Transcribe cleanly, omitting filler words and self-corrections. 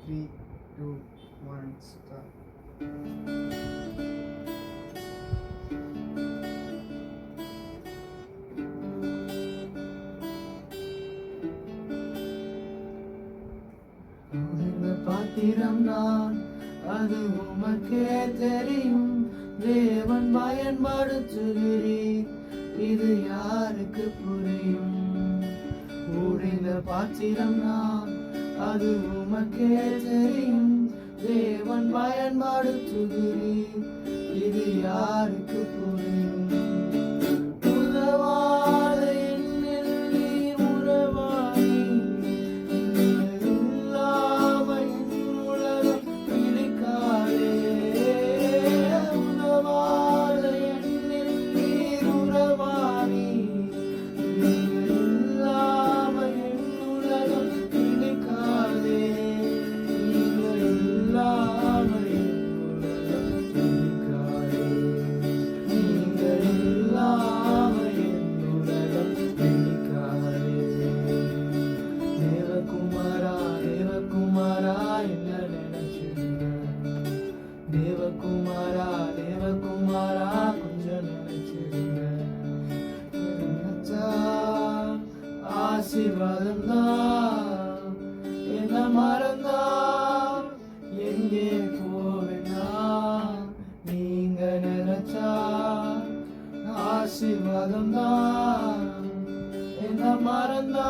3, 2, 1, start. பாத்திரம் நான், அது உமக்கே தெரியும். தேவன் பயன்படுத்துகிறீர், இது யாருக்கு புரியும்? உடைந்த பாத்திரம் நான், அது உமக்கே தெரியும். தேவன் பயன்படுத்துகிறீர், இது யாருக்கு புரியும்? உதவாத என்னில் நீர் உறவாடி, நீங்கள் இல்லாம என் உலகம் பிடிக்காதே. உதவாத என்னில் நீர் உறவாடி, நீங்கள் இல்லாம என் உலகம் பிடிக்காதே. நீங்கள் இல்லாம என் உலகம் பிடிக்காதே. நீங்கள் இல்லாம என் உலகம் பிடிக்காதே. தேவகுமாரா, தேவகுமாரா என்ன நினைச்சிருங்க? தேவகுமாரா, தேவகுமாரா கொஞ்சம் நினைச்சிருங்க. நினைச்சா ஆசீர்வாதம் தான், என்ன மறந்தா எங்கே போவேனா? நீங்க நினைச்சா ஆசீர்வாதம் தான், என்ன மறந்தா